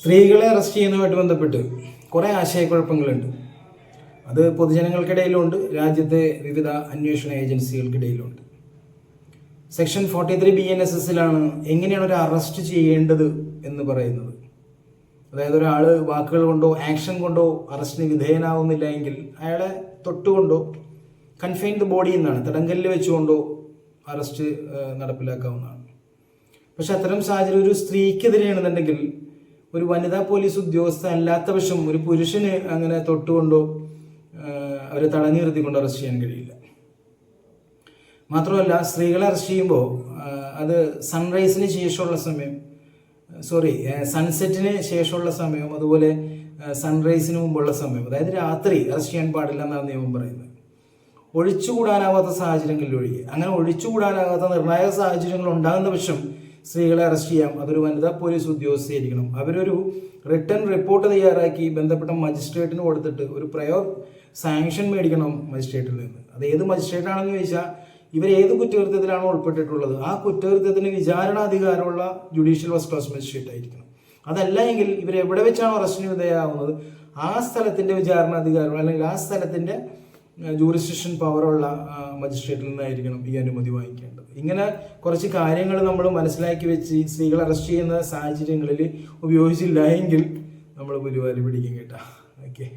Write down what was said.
സ്ത്രീകളെ അറസ്റ്റ് ചെയ്യുന്നതുമായിട്ട് ബന്ധപ്പെട്ട് കുറേ ആശയക്കുഴപ്പങ്ങളുണ്ട്. അത് പൊതുജനങ്ങൾക്കിടയിലുണ്ട്, രാജ്യത്തെ വിവിധ അന്വേഷണ ഏജൻസികൾക്കിടയിലുണ്ട്. സെക്ഷൻ 43 BNSSലാണ് എങ്ങനെയാണ് ഒരു അറസ്റ്റ് ചെയ്യേണ്ടത് എന്ന് പറയുന്നത്. അതായത് ഒരാൾ വാക്കുകൾ കൊണ്ടോ ആക്ഷൻ കൊണ്ടോ അറസ്റ്റിന് വിധേയനാവുന്നില്ല എങ്കിൽ അയാളെ തൊട്ടുകൊണ്ടോ കൺഫൈൻ ദ ബോഡി എന്നാണ്, തടങ്കലിൽ വെച്ചുകൊണ്ടോ അറസ്റ്റ് നടപ്പിലാക്കാവുന്നതാണ്. പക്ഷെ അത്തരം സാഹചര്യം ഒരു സ്ത്രീക്കെതിരെയാണെന്നുണ്ടെങ്കിൽ, ഒരു വനിതാ പോലീസ് ഉദ്യോഗസ്ഥ അല്ലാത്ത പക്ഷം ഒരു പുരുഷന് അങ്ങനെ തൊട്ടുകൊണ്ടോ അവരെ തടഞ്ഞു നിർത്തിക്കൊണ്ട് അറസ്റ്റ് ചെയ്യാൻ കഴിയില്ല. മാത്രമല്ല, സ്ത്രീകളെ അറസ്റ്റ് ചെയ്യുമ്പോൾ അത് സൺറൈസിന് ശേഷമുള്ള സമയം, സൺസെറ്റിന് ശേഷമുള്ള സമയം, അതുപോലെ സൺറൈസിന് മുമ്പുള്ള സമയം, അതായത് രാത്രി അറസ്റ്റ് ചെയ്യാൻ പാടില്ല എന്നാണ് നിയമം പറയുന്നത്. ഒഴിച്ചുകൂടാനാവാത്ത സാഹചര്യങ്ങളിൽ ഒഴികെ. അങ്ങനെ ഒഴിച്ചുകൂടാനാകാത്ത നിർണായക സാഹചര്യങ്ങൾ ഉണ്ടാകുന്ന പക്ഷം സ്ത്രീകളെ അറസ്റ്റ് ചെയ്യാം. അതൊരു വനിതാ പോലീസ് ഉദ്യോഗസ്ഥയായിരിക്കണം. അവരൊരു റിട്ടേൺ റിപ്പോർട്ട് തയ്യാറാക്കി ബന്ധപ്പെട്ട മജിസ്ട്രേറ്റിന് കൊടുത്തിട്ട് ഒരു പ്രയർ സാങ്ഷൻ മേടിക്കണം മജിസ്ട്രേറ്റിൽ നിന്ന്. അത് ഏത് മജിസ്ട്രേറ്റ് ആണെന്ന് ചോദിച്ചാൽ, ഇവരേത് കുറ്റകൃത്യത്തിലാണോ ഉൾപ്പെട്ടിട്ടുള്ളത് ആ കുറ്റകൃത്യത്തിന് വിചാരണാധികാരമുള്ള ജുഡീഷ്യൽ ഫസ്റ്റ് ക്ലാസ് മജിസ്ട്രേറ്റ് ആയിരിക്കണം. അതല്ല എങ്കിൽ ഇവരെവിടെ വെച്ചാണോ അറസ്റ്റിന് വിധേയമാവുന്നത് ആ സ്ഥലത്തിൻ്റെ വിചാരണാധികാരം അല്ലെങ്കിൽ ആ സ്ഥലത്തിൻ്റെ ജൂറിസ്ഡിക്ഷൻ പവറുള്ള മജിസ്ട്രേറ്റിൽ നിന്നായിരിക്കണം ഈ അനുമതി വാങ്ങിക്കേണ്ടത്. ഇങ്ങനെ കുറച്ച് കാര്യങ്ങൾ നമ്മൾ മനസ്സിലാക്കി വെച്ച് സ്ത്രീകളെ അറസ്റ്റ് ചെയ്യുന്ന സാഹചര്യങ്ങളിൽ ഉപയോഗിച്ചില്ല എങ്കിൽ നമ്മൾ പുലിവാലി പിടിക്കും കേട്ടോ. ഓക്കെ.